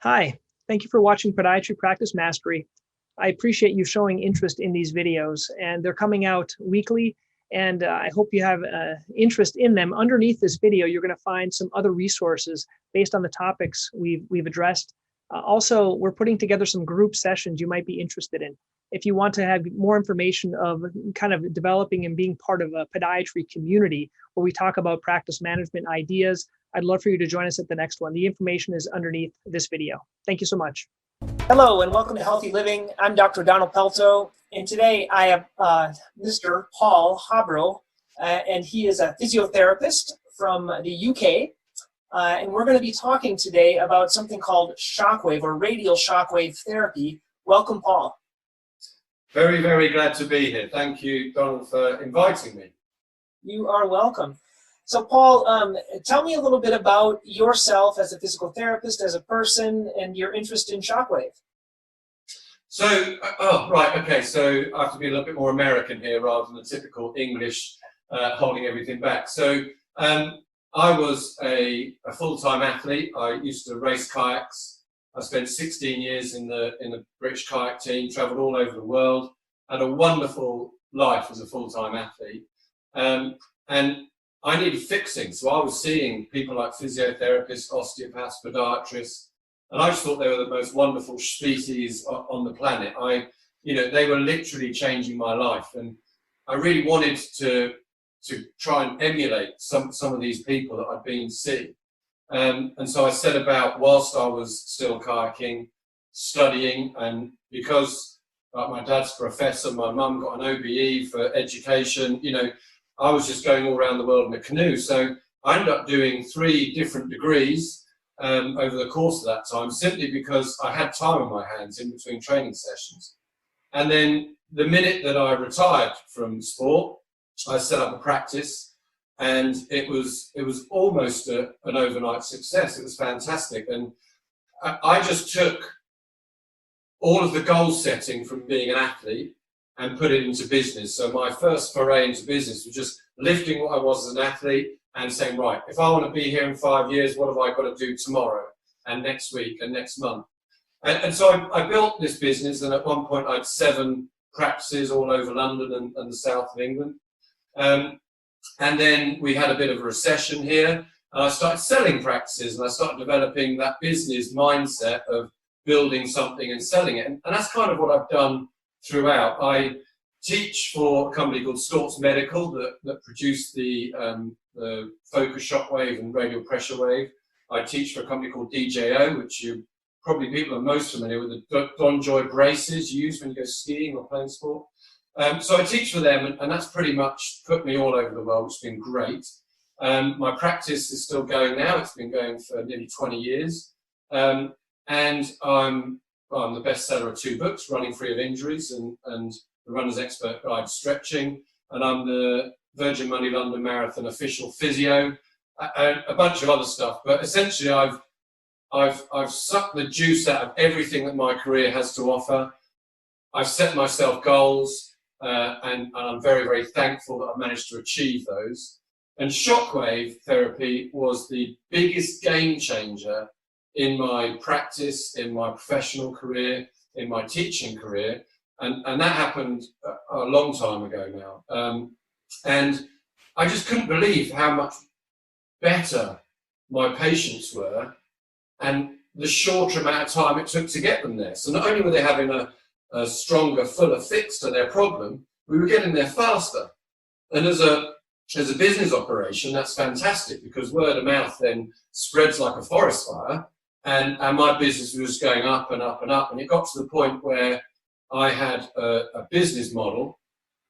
Hi, thank you for watching Podiatry Practice Mastery. I appreciate you showing interest in these videos, and they're coming out weekly, and I hope you have interest in them. Underneath this video, you're going to find some other resources based on the topics we've addressed. Also, we're putting together some group sessions you might be interested in. If you want to have more information of kind of developing and being part of a podiatry community where we talk about practice management ideas, I'd love for you to join us at the next one. The information is underneath this video. Thank you so much. Hello and welcome to Healthy Living. I'm Dr. Donald Pelto, and today I have Mr. Paul Hobrough, and he is a physiotherapist from the UK. And we're going to be talking today about something called Shockwave or radial shockwave therapy. Welcome, Paul. Very, very glad to be here. Thank you, Donald, for inviting me. You are welcome. So, Paul, tell me a little bit about yourself as a physical therapist, as a person, and your interest in Shockwave. So, right, okay, so I have to be a little bit more American here rather than the typical English holding everything back. So, I was a full-time athlete. I used to race kayaks. I spent 16 years in the British kayak team, traveled all over the world, had a wonderful life as a full-time athlete. And I needed fixing, so I was seeing people like physiotherapists, osteopaths, podiatrists, and I just thought they were the most wonderful species on the planet. They were literally changing my life, and I really wanted to try and emulate some of these people that I'd been seeing. And so I set about, whilst I was still kayaking, studying, and because my dad's a professor, my mum got an OBE for education, I was just going all around the world in a canoe. So I ended up doing 3 different degrees over the course of that time, simply because I had time on my hands in between training sessions. And then the minute that I retired from sport, I set up a practice, and it was almost an overnight success. It was fantastic. And I just took all of the goal setting from being an athlete and put it into business. So my first foray into business was just lifting what I was as an athlete and saying, right, if I want to be here in 5 years, what have I got to do tomorrow and next week and next month? And so I built this business, and at one point I had 7 practices all over London and the south of England. And then we had a bit of a recession here, and I started selling practices, and I started developing that business mindset of building something and selling it. And that's kind of what I've done throughout. I teach for a company called Storts Medical that produced the focus shockwave and radial pressure wave. I teach for a company called DJO, which people are most familiar with, the Don Joy braces you use when you go skiing or playing sport. So I teach for them, and that's pretty much put me all over the world, which has been great. My practice is still going now. It's been going for nearly 20 years. And I'm the bestseller of 2 books, Running Free of Injuries and The Runner's Expert Guide to Stretching. And I'm the Virgin Money London Marathon official physio, and a bunch of other stuff. But essentially, I've sucked the juice out of everything that my career has to offer. I've set myself goals, and I'm very, very thankful that I've managed to achieve those. And shockwave therapy was the biggest game changer in my practice, in my professional career, in my teaching career. And that happened a long time ago now. And I just couldn't believe how much better my patients were and the shorter amount of time it took to get them there. So not only were they having a stronger, fuller fix to their problem, we were getting there faster. And as a business operation, that's fantastic, because word of mouth then spreads like a forest fire. And my business was going up and up and up. And it got to the point where I had a business model,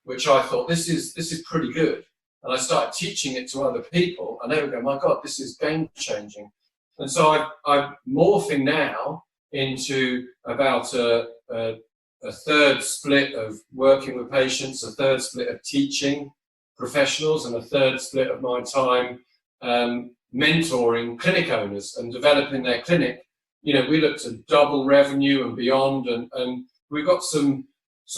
which I thought, this is pretty good. And I started teaching it to other people, and they would go, my God, this is game changing. And so I'm morphing now into about a 1/3 split of working with patients, a 1/3 split of teaching professionals, and a 1/3 split of my time mentoring clinic owners and developing their clinic. We look to double revenue and beyond, and we've got some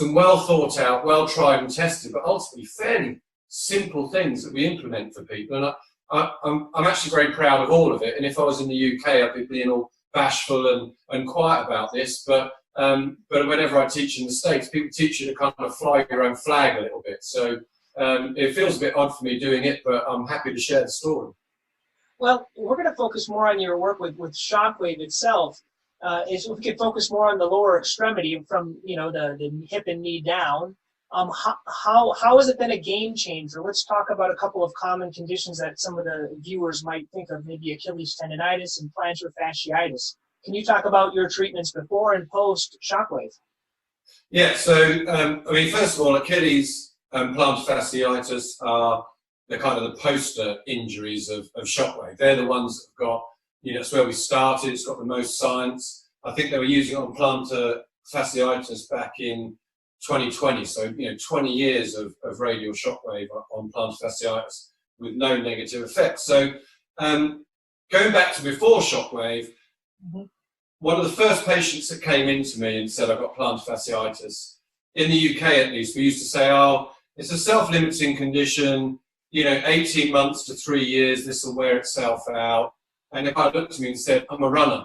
well thought out, well tried and tested, but ultimately fairly simple things that we implement for people. And I'm actually very proud of all of it. And if I was in the UK, I'd be being all bashful and quiet about this, but whenever I teach in the States, people teach you to kind of fly your own flag a little bit. So it feels a bit odd for me doing it, but I'm happy to share the story. Well, we're going to focus more on your work with Shockwave itself. Is if we could focus more on the lower extremity from, you know, the hip and knee down. How has it been a game changer? Let's talk about a couple of common conditions that some of the viewers might think of, maybe Achilles tendonitis and plantar fasciitis. Can you talk about your treatments before and post Shockwave? Yeah, so I mean, first of all, Achilles and plantar fasciitis are the kind of the poster injuries of Shockwave. They're the ones that have got, you know, it's where we started, it's got the most science. I think they were using it on plantar fasciitis back in 2020, so, you know, 20 years of radial shockwave on plantar fasciitis with no negative effects. So going back to before Shockwave, one of the first patients that came into me and said, I've got plantar fasciitis, in the UK at least, we used to say, oh, it's a self-limiting condition, you know, 18 months to 3 years, this will wear itself out. And if I looked at me and said, I'm a runner,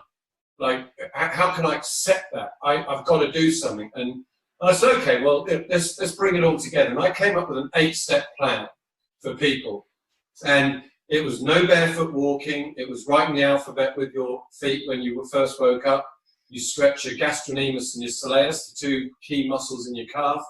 like, how can I accept that? I've got to do something. And I said, okay, well, let's bring it all together. And I came up with an 8-step plan for people. And it was no barefoot walking. It was writing the alphabet with your feet when you first woke up. You stretch your gastrocnemius and your soleus, the two key muscles in your calf.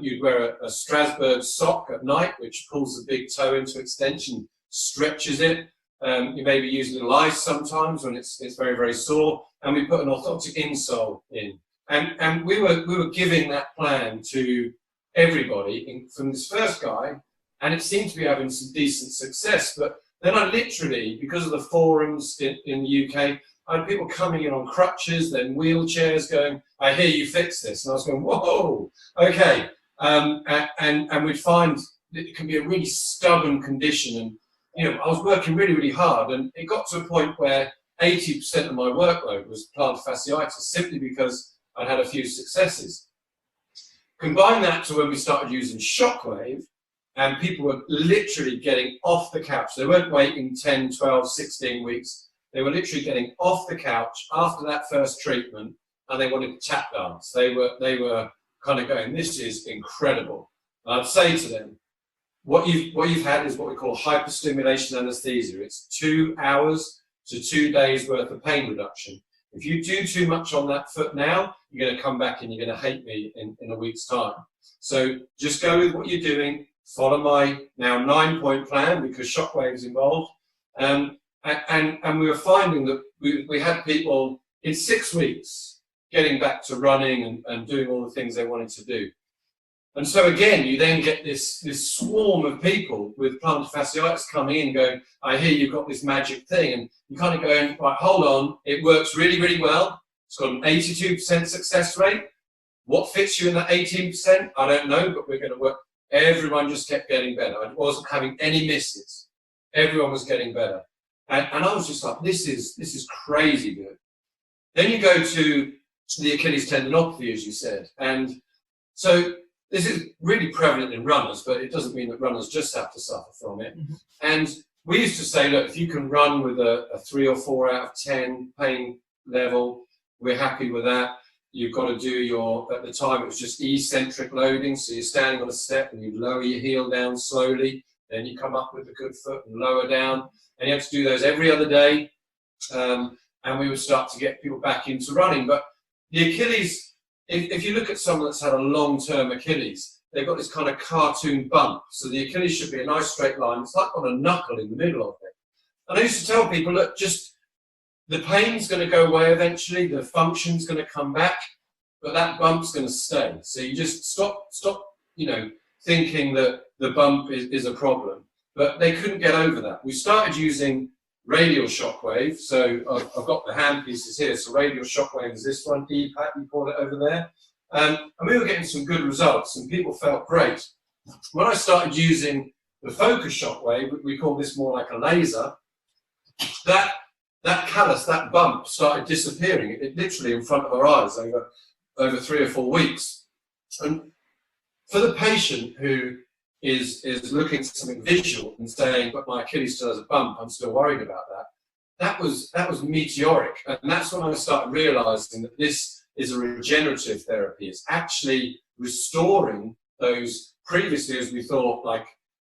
You'd wear a Strasbourg sock at night, which pulls the big toe into extension, stretches it. You maybe use little ice sometimes when it's very, very sore. And we put an orthotic insole in. And we were giving that plan to everybody from this first guy, and it seemed to be having some decent success. But then I literally, because of the forums in the UK, I had people coming in on crutches, then wheelchairs, going, I hear you fix this. And I was going, whoa, okay. And we'd find that it can be a really stubborn condition. And, you know, I was working really, really hard. And it got to a point where 80% of my workload was plantar fasciitis, simply because I'd had a few successes. Combine that to when we started using Shockwave, and people were literally getting off the couch. They weren't waiting 10, 12, 16 weeks. They were literally getting off the couch after that first treatment, and they wanted to tap dance. They were kind of going, this is incredible. And I'd say to them, what you've had is what we call hyperstimulation anesthesia. It's 2 hours to 2 days worth of pain reduction. If you do too much on that foot now, you're going to come back and you're going to hate me in a week's time. So just go with what you're doing. Follow my now 9-point plan, because Shockwave is involved. And we were finding that we had people in 6 weeks getting back to running and doing all the things they wanted to do. And so again, you then get this swarm of people with plantar fasciitis coming in going, I hear you've got this magic thing. And you kind of going, right, hold on, it works really, really well. It's got an 82% success rate. What fits you in that 18%? I don't know, but we're going to work. Everyone just kept getting better. I wasn't having any misses. Everyone was getting better. And I was just like, this is crazy good. Then you go to the Achilles tendinopathy, as you said. And so this is really prevalent in runners, but it doesn't mean that runners just have to suffer from it. Mm-hmm. And we used to say, look, if you can run with a 3 or 4 out of 10 pain level, we're happy with that. You've got to do at the time it was just eccentric loading. So you're standing on a step and you lower your heel down slowly. Then you come up with the good foot and lower down. And you have to do those every other day. And we would start to get people back into running. But the Achilles, if you look at someone that's had a long-term Achilles, they've got this kind of cartoon bump. So the Achilles should be a nice straight line. It's like on a knuckle in the middle of it. And I used to tell people, look, just the pain's going to go away eventually, the function's going to come back, but that bump's going to stay. So you just stop, you know, thinking that the bump is a problem. But they couldn't get over that. We started using radial shockwave. So I've got the hand pieces here. So radial shockwave is this one, EPAT, we call it over there. And we were getting some good results and people felt great. When I started using the focus shockwave, we call this more like a laser, that callus, that bump started disappearing. It literally in front of our eyes over 3 or 4 weeks. And for the patient who is looking at something visual and saying, but my Achilles still has a bump, I'm still worried about that, that was meteoric. And that's when I started realizing that this is a regenerative therapy. It's actually restoring those previously, as we thought, like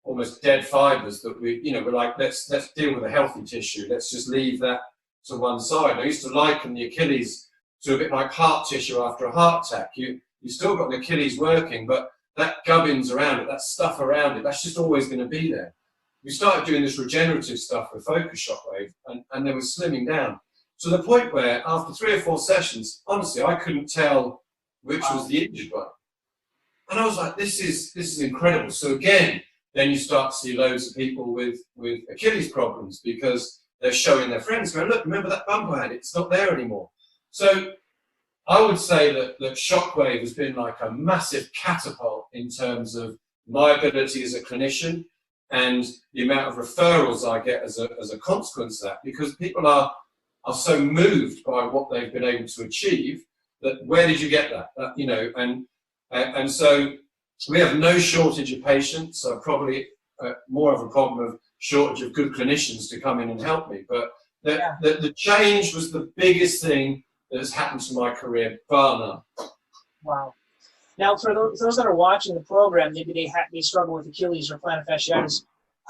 almost dead fibers that we're like, let's deal with the healthy tissue. Let's just leave that to one side. I used to liken the Achilles to a bit like heart tissue after a heart attack. You still got the Achilles working, but that gubbins around it, that stuff around it, that's just always going to be there. We started doing this regenerative stuff with focus shockwave, and they were slimming down to the point where after 3 or 4 sessions, honestly, I couldn't tell which was the injured one. And I was like, this is incredible. So again, then you start to see loads of people with Achilles problems because they're showing their friends, going, look, remember that bump I had? It's not there anymore. So I would say that Shockwave has been like a massive catapult in terms of my ability as a clinician and the amount of referrals I get as a consequence of that, because people are so moved by what they've been able to achieve that where did you get that? And so we have no shortage of patients, so probably more of a problem of shortage of good clinicians to come in and help me. But the change was the biggest thing that has happened to my career, bar none. Wow. Now, for those that are watching the program, maybe they struggle with Achilles or plantar fasciitis.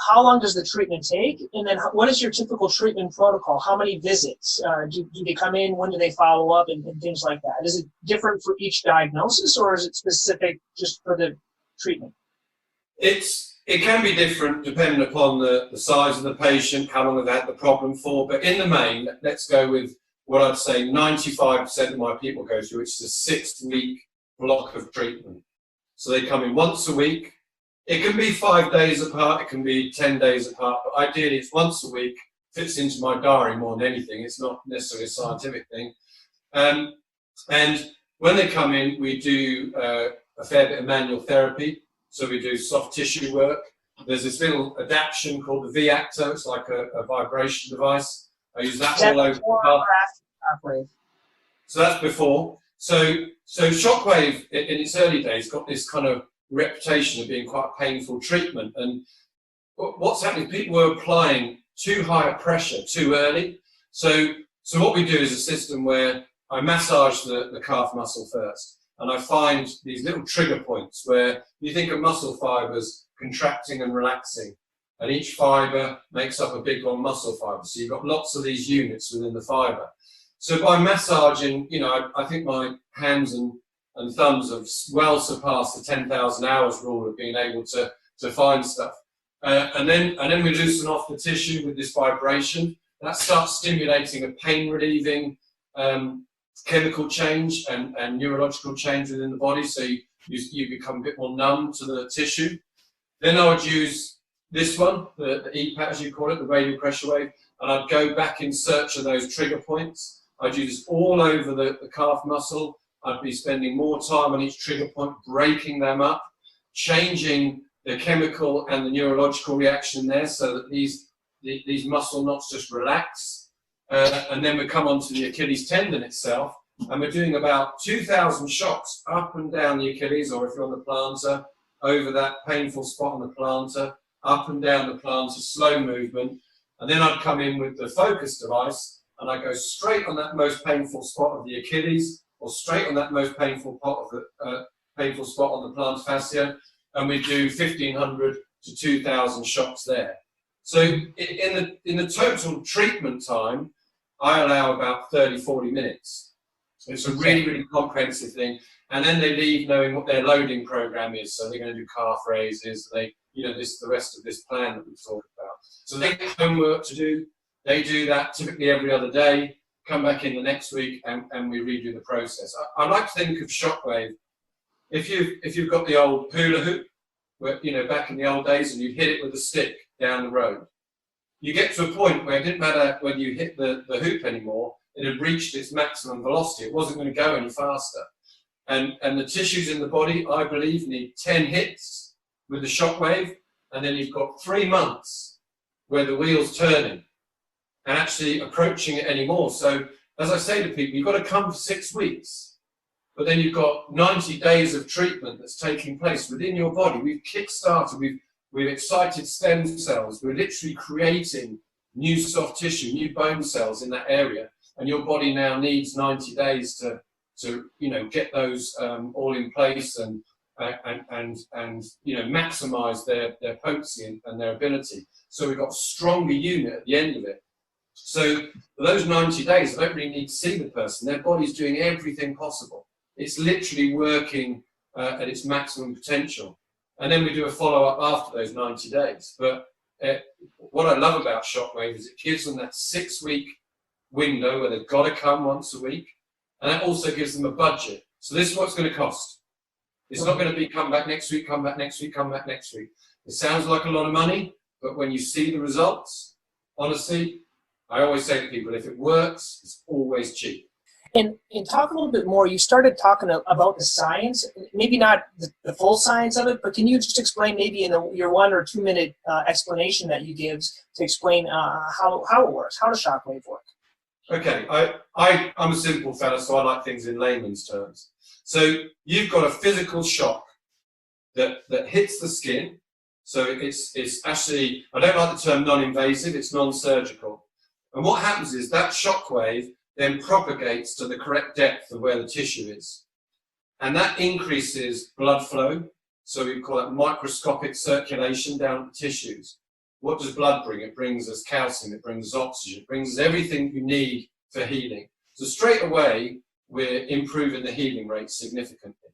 How long does the treatment take? And then what is your typical treatment protocol? How many visits? Do they come in? When do they follow up and things like that? Is it different for each diagnosis, or is it specific just for the treatment? It can be different depending upon the size of the patient, how long they've had the problem for. But in the main, let's go with what I'd say 95% of my people go through, which is a 6-week block of treatment. So they come in once a week. It can be 5 days apart, it can be 10 days apart, but ideally it's once a week, fits into my diary more than anything. It's not necessarily a scientific thing. And when they come in, we do a fair bit of manual therapy. So we do soft tissue work. There's this little adaptation called the V-Actor. It's like a vibration device. I use that all over the path. So that's before. So Shockwave in its early days got this kind of reputation of being quite a painful treatment. And what's happening, people were applying too high a pressure too early. So what we do is a system where I massage the calf muscle first. And I find these little trigger points where you think of muscle fibers contracting and relaxing. And each fiber makes up a big long muscle fiber. So you've got lots of these units within the fiber. So by massaging, I think my hands and thumbs have well surpassed the 10,000 hours rule of being able to find stuff. And then we loosen off the tissue with this vibration. That starts stimulating a pain relieving chemical change and neurological change within the body. So you become a bit more numb to the tissue. Then I would use this one, the EPAT as you call it, the radio pressure wave, and I'd go back in search of those trigger points. I'd use this all over the calf muscle. I'd be spending more time on each trigger point, breaking them up, changing the chemical and the neurological reaction there so that these muscle knots just relax. And then we come on to the Achilles tendon itself, and we're doing about 2,000 shocks up and down the Achilles, or if you're on the plantar, over that painful spot on the plantar, up and down the plantar, slow movement. And then I'd come in with the focus device, and I go straight on that most painful spot of the Achilles, or straight on that most painful spot on the plantar fascia, and we do 1,500 to 2,000 shocks there. So in the total treatment time, I allow about 30, 40 minutes. So it's a really, really comprehensive thing. And then they leave knowing what their loading program is. So they're going to do calf raises, the rest of this plan that we've talked about. So they have homework to do. They do that typically every other day, come back in the next week, and we redo the process. I like to think of Shockwave. If you've got the old hula hoop, where, back in the old days, and you hit it with a stick down the road, you get to a point where it didn't matter when you hit the hoop anymore, it had reached its maximum velocity. It wasn't going to go any faster. And the tissues in the body, I believe, need 10 hits with the Shockwave, and then you've got 3 months where the wheel's turning and actually approaching it anymore. So as I say to people, you've got to come for 6 weeks, but then you've got 90 days of treatment that's taking place within your body. We've kick-started, we've excited stem cells. We're literally creating new soft tissue, new bone cells in that area, and your body now needs 90 days to get those all in place and maximize their potency and their ability. So we've got a stronger unit at the end of it. So for those 90 days, I don't really need to see the person. Their body's doing everything possible. It's literally working at its maximum potential. And then we do a follow-up after those 90 days. But what I love about Shockwave is it gives them that 6-week window where they've got to come once a week. And that also gives them a budget. So this is what it's going to cost. It's not going to be come back next week, come back next week, come back next week. It sounds like a lot of money, but when you see the results, honestly, I always say to people, if it works, it's always cheap. And talk a little bit more. You started talking about the science, maybe not the full science of it, but can you just explain maybe in your 1 or 2 minute explanation that you give to explain how it works? How does Shockwave work? Okay, I'm a simple fella, so I like things in layman's terms. So you've got a physical shock that hits the skin. So it's actually, I don't like the term non-invasive, it's non-surgical. And what happens is that shockwave then propagates to the correct depth of where the tissue is. And that increases blood flow. So we call that microscopic circulation down the tissues. What does blood bring? It brings us calcium, it brings us oxygen, it brings us everything you need for healing. So straight away, we're improving the healing rate significantly.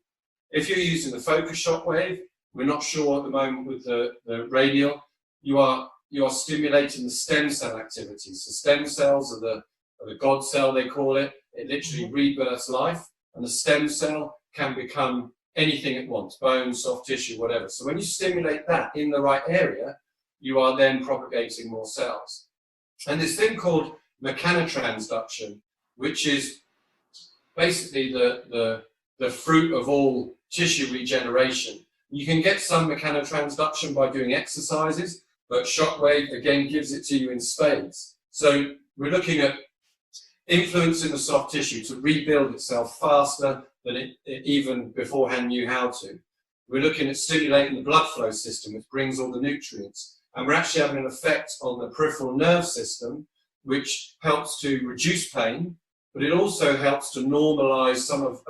If you're using the focus shockwave, we're not sure at the moment with the radial, you are stimulating the stem cell activities. So stem cells are the God cell, they call it. It literally rebirths life, and the stem cell can become anything it wants, bone, soft tissue, whatever. So when you stimulate that in the right area, you are then propagating more cells. And this thing called mechanotransduction, which is basically the fruit of all tissue regeneration. You can get some mechanotransduction by doing exercises, but Shockwave again gives it to you in spades. So we're looking at influencing the soft tissue to rebuild itself faster than it even beforehand knew how to. We're looking at stimulating the blood flow system, which brings all the nutrients. And we're actually having an effect on the peripheral nerve system, which helps to reduce pain, but it also helps to normalize some of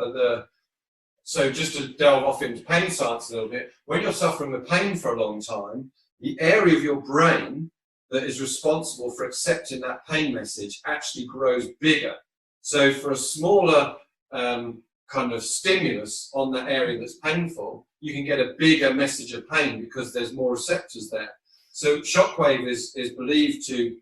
so just to delve off into pain science a little bit, when you're suffering with pain for a long time, the area of your brain that is responsible for accepting that pain message actually grows bigger. So for a smaller kind of stimulus on that area that's painful, you can get a bigger message of pain because there's more receptors there. So Shockwave is believed to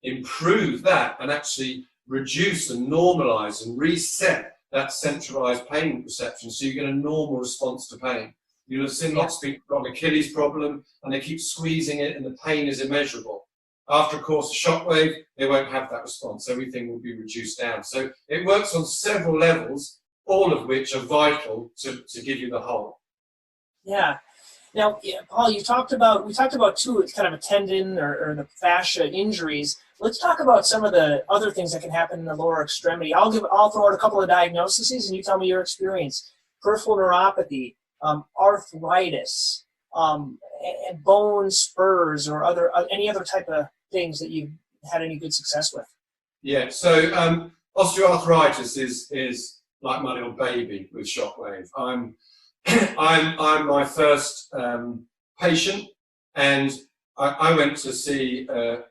improve that and actually reduce and normalize and reset that centralized pain perception, so you get a normal response to pain. You'll have seen lots of people got an Achilles problem and they keep squeezing it and the pain is immeasurable. After a course of Shockwave, they won't have that response. Everything will be reduced down. So it works on several levels, all of which are vital to give you the whole. Yeah. Now, Paul, we talked about too, it's kind of a tendon or the fascia injuries. Let's talk about some of the other things that can happen in the lower extremity. I'll throw out a couple of diagnoses and you tell me your experience. Peripheral neuropathy, arthritis, and bone spurs, or any other type of things that you've had any good success with. Yeah, so osteoarthritis is like my little baby with Shockwave. I'm my first patient, and I went to see a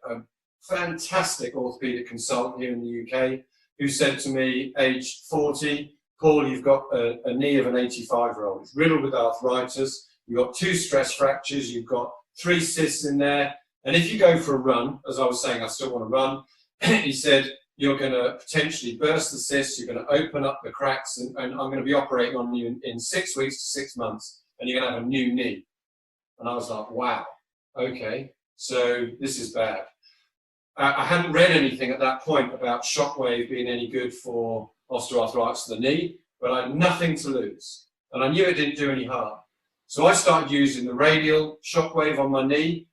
fantastic orthopedic consultant here in the UK who said to me, age 40, Paul, you've got a knee of an 85-year-old. It's riddled with arthritis. You've got 2 stress fractures. You've got 3 cysts in there. And if you go for a run, as I was saying, I still want to run, he said, you're going to potentially burst the cysts, you're going to open up the cracks, and I'm going to be operating on you in 6 weeks to 6 months, and you're going to have a new knee. And I was like, wow, okay, so this is bad. I hadn't read anything at that point about Shockwave being any good for osteoarthritis of the knee, but I had nothing to lose. And I knew it didn't do any harm. So I started using the radial Shockwave on my knee,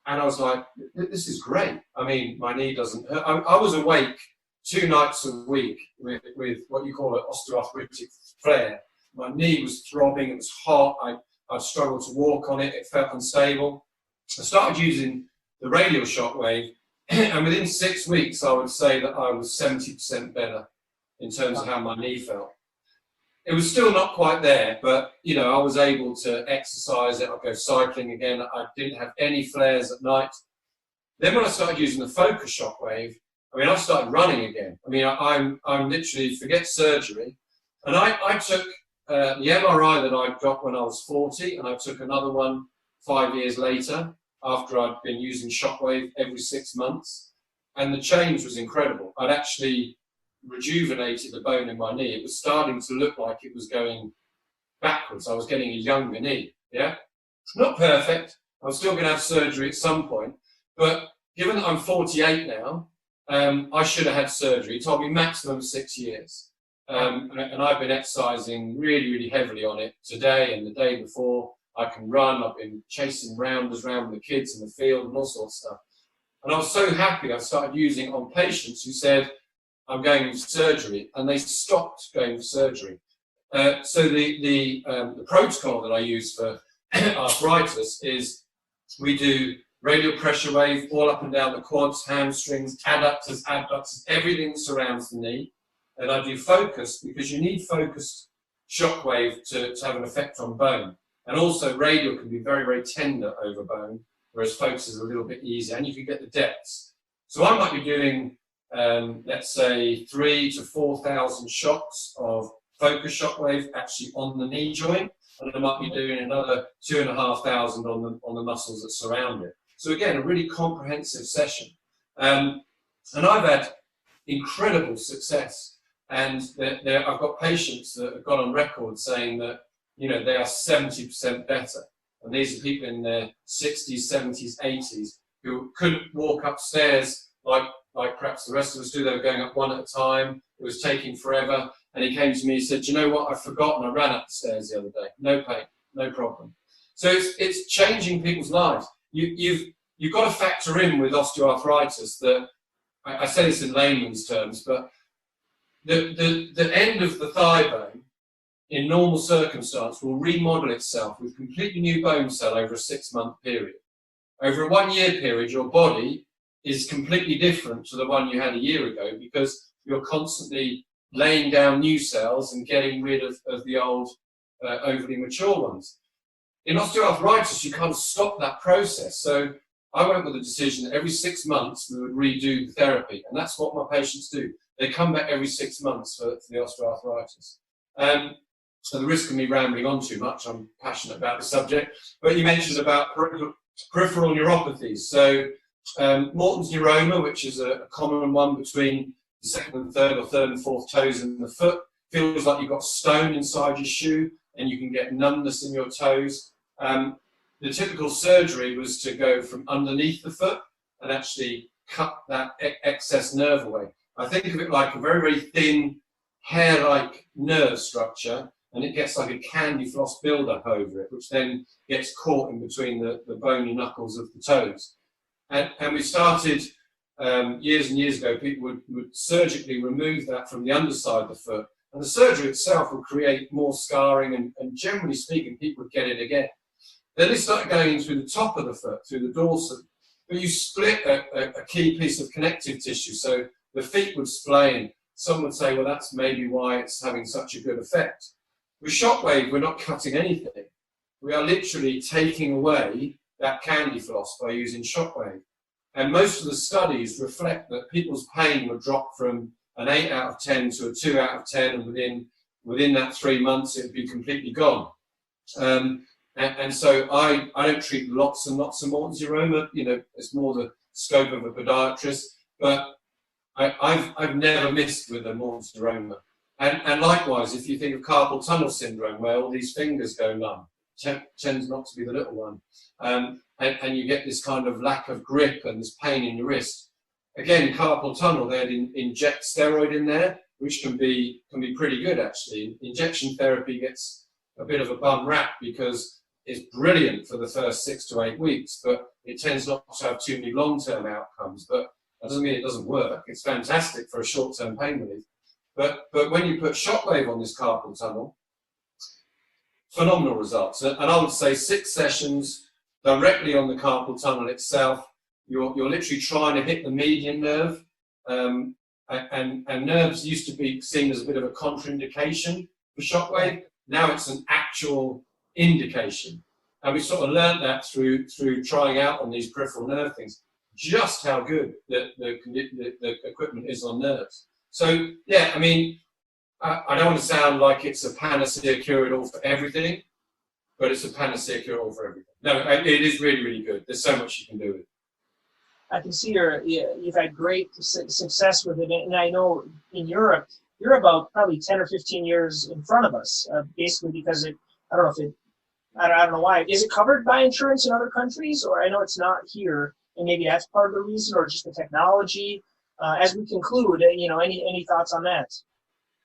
and I was like, this is great. I mean, my knee doesn't hurt. I was awake 2 nights a week with what you call an osteoarthritic flare. My knee was throbbing, it was hot, I struggled to walk on it, it felt unstable. I started using the radial shockwave, and within 6 weeks, I would say that I was 70% better in terms of how my knee felt. It was still not quite there, but you know, I was able to exercise it. I'd go cycling again. I didn't have any flares at night. Then when I started using the focus shockwave, I mean, I started running again. I mean, I'm literally, forget surgery. And I took the MRI that I got when I was 40, and I took another one 5 years later after I'd been using shockwave every 6 months. And the change was incredible. I'd actually rejuvenated the bone in my knee. It was starting to look like it was going backwards. I was getting a younger knee, yeah? Not perfect. I was still going to have surgery at some point. But given that I'm 48 now, I should have had surgery. It told me maximum 6 years. And I've been exercising really, really heavily on it today and the day before. I can run. I've been chasing rounders around with the kids in the field and all sorts of stuff. And I was so happy I started using it on patients who said, I'm going for surgery, and they stopped going for surgery. So the protocol that I use for arthritis is we do radial pressure wave all up and down the quads, hamstrings, adductors, abductors, everything that surrounds the knee. And I do focus because you need focused shockwave to have an effect on bone. And also radial can be very, very tender over bone, whereas focus is a little bit easier, and you can get the depths. So I might be doing, let's say, 3,000 to 4,000 shots of focus shockwave actually on the knee joint, and I might be doing another 2,500 on the muscles that surround it. So again, a really comprehensive session. And I've had incredible success. And I've got patients that have got on record saying that, you know, they are 70% better. And these are people in their 60s, 70s, 80s who couldn't walk upstairs like perhaps the rest of us do. They were going up one at a time. It was taking forever. And he came to me and said, you know what, I've forgotten. I ran up the stairs the other day. No pain, no problem. So it's changing people's lives. You've got to factor in with osteoarthritis that, I say this in layman's terms, but the end of the thigh bone in normal circumstance will remodel itself with completely new bone cell over a 6-month period. Over a 1 year period, your body is completely different to the one you had a year ago because you're constantly laying down new cells and getting rid of the old overly mature ones. In osteoarthritis, you can't stop that process. So I went with the decision that every 6 months we would redo the therapy, and that's what my patients do. They come back every 6 months for the osteoarthritis. So the risk of me rambling on too much, I'm passionate about the subject, but you mentioned about peripheral neuropathies. So Morton's neuroma, which is a common one between the second and third or third and fourth toes in the foot, feels like you've got a stone inside your shoe and you can get numbness in your toes. The typical surgery was to go from underneath the foot and actually cut that excess nerve away. I think of it like a very, very thin, hair-like nerve structure, and it gets like a candy floss build-up over it, which then gets caught in between the bony knuckles of the toes. And we started years and years ago, people would surgically remove that from the underside of the foot, and the surgery itself would create more scarring, and generally speaking, people would get it again. Then they started going in through the top of the foot, through the dorsum, but you split a key piece of connective tissue, so the feet would splay. Some would say, well, that's maybe why it's having such a good effect. With Shockwave, we're not cutting anything. We are literally taking away that candy floss by using Shockwave. And most of the studies reflect that people's pain would drop from an 8 out of 10 to a 2 out of 10, and within that 3 months, it would be completely gone. And so I don't treat lots and lots of Morton's neuroma. You know, it's more the scope of a podiatrist. But I've never missed with a Morton's neuroma. And likewise, if you think of carpal tunnel syndrome, where all these fingers go numb, tends not to be the little one, and you get this kind of lack of grip and this pain in your wrist. Again, carpal tunnel, they'd inject steroid in there, which can be pretty good actually. Injection therapy gets a bit of a bum rap because it's brilliant for the first 6 to 8 weeks, but it tends not to have too many long-term outcomes. But that doesn't mean it doesn't work. It's fantastic for a short-term pain relief. But when you put Shockwave on this carpal tunnel, phenomenal results. And I would say 6 sessions directly on the carpal tunnel itself, you're literally trying to hit the median nerve. And nerves used to be seen as a bit of a contraindication for shockwave. Now it's an actual indication. And we sort of learned that through trying out on these peripheral nerve things, just how good the equipment is on nerves. So, yeah, I mean, I don't want to sound like it's a panacea cure-it-all for everything, but it's a panacea cure-all for everything. No, it is really, really good. There's so much you can do with it. I can see you've had great success with it, and I know in Europe you're about probably 10 or 15 years in front of us, basically because I don't know why. Is it covered by insurance in other countries, or I know it's not here, and maybe that's part of the reason, or just the technology? As we conclude, any thoughts on that?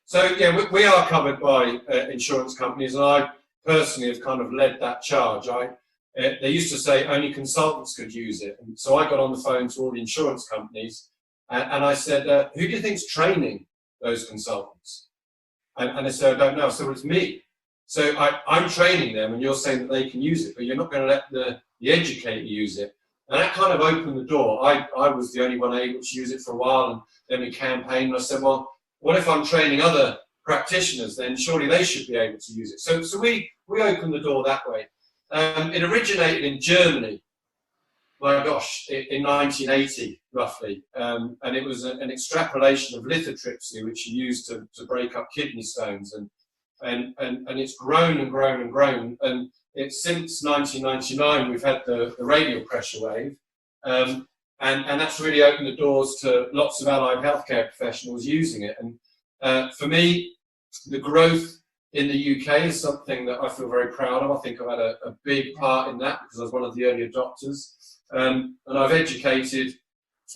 So yeah, we are covered by insurance companies, and I personally have kind of led that charge. They used to say only consultants could use it. And so I got on the phone to all the insurance companies and I said, who do you think's training those consultants? And they said, I don't know. I said, well, it's me. So I'm training them and you're saying that they can use it, but you're not going to let the educator use it. And that kind of opened the door. I was the only one able to use it for a while, and then we campaigned. And I said, well, what if I'm training other practitioners? Then surely they should be able to use it. So we opened the door that way. It originated in Germany, my gosh, in 1980, roughly. And it was an extrapolation of lithotripsy, which you use to break up kidney stones. And it's grown and grown and grown. And it's since 1999, we've had the radial pressure wave. And that's really opened the doors to lots of allied healthcare professionals using it. And for me, the growth in the UK is something that I feel very proud of. I think I've had a big part in that because I was one of the early adopters. And I've educated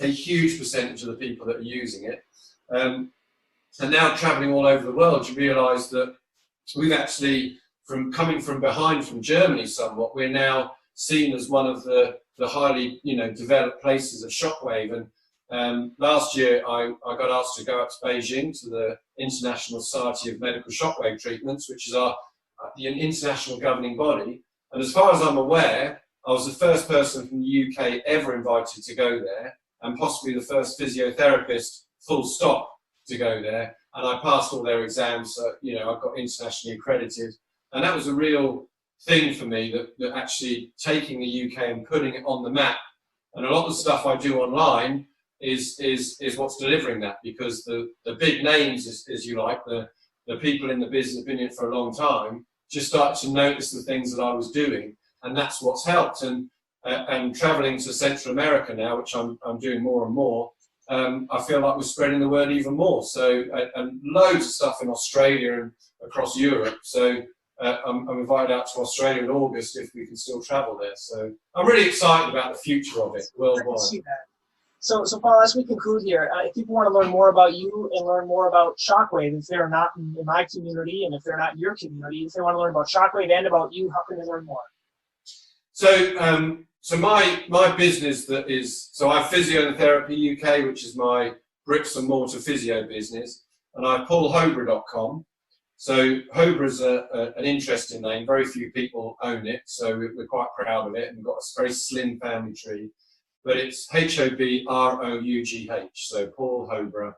a huge percentage of the people that are using it. And now traveling all over the world, you realise that we've actually, coming from behind from Germany somewhat, we're now seen as one of the highly developed places of shockwave. And last year I got asked to go up to Beijing to the International Society of Medical Shockwave Treatments, which is the international governing body. And as far as I'm aware, I was the first person from the UK ever invited to go there, and possibly the first physiotherapist, full stop, to go there. And I passed all their exams, so I got internationally accredited. And that was a real thing for me, that actually taking the UK and putting it on the map. And a lot of the stuff I do online is what's delivering that, because the big names, as you like, the people in the business have been in it for a long time, just started to notice the things that I was doing, and that's what's helped. And traveling to Central America now, which I'm doing more and more, I feel like we're spreading the word even more. So and loads of stuff in Australia and across Europe. So I'm invited out to Australia in August if we can still travel there. So I'm really excited about the future of it worldwide. I can see that. So Paul, as we conclude here, if people want to learn more about you and learn more about Shockwave, if they're not in my community and if they're not in your community, if they want to learn about Shockwave and about you, how can they learn more? So my business so I have Physiotherapy UK, which is my bricks and mortar physio business, and I have paulhobrough.com. So Hobrough is an interesting name. Very few people own it, so we're quite proud of it, and we've got a very slim family tree. But it's Hobrough, so Paul Hobrough.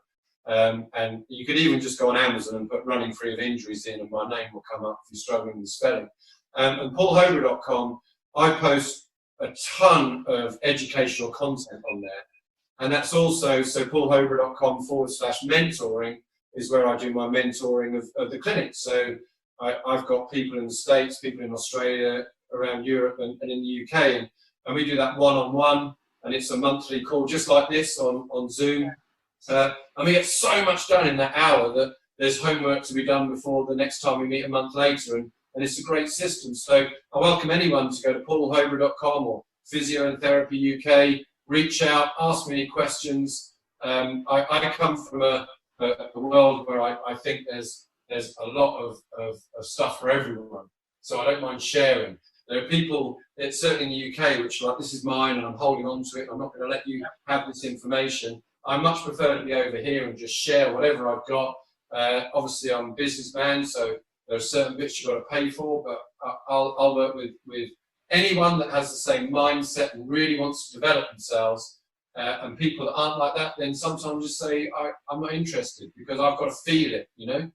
And you could even just go on Amazon and put running free of injuries in, and my name will come up if you're struggling with spelling. And paulhobrough.com, I post a ton of educational content on there. And that's also, so paulhobrough.com/mentoring is where I do my mentoring of the clinic. So I've got people in the States, people in Australia, around Europe and in the UK. And we do that one-on-one. And it's a monthly call just like this on Zoom. And we get so much done in that hour that there's homework to be done before the next time we meet a month later. And it's a great system. So I welcome anyone to go to paulhobrough.com or Physiotherapy UK, reach out, ask me any questions. I come from a world where I think there's a lot of stuff for everyone. So I don't mind sharing. There are people, certainly in the UK, which are like, this is mine and I'm holding on to it. I'm not going to let you have this information. I much prefer to be over here and just share whatever I've got. Obviously, I'm a businessman, so there are certain bits you've got to pay for, but I'll work with anyone that has the same mindset and really wants to develop themselves, and people that aren't like that, then sometimes just say, I'm not interested because I've got to feel it, you know.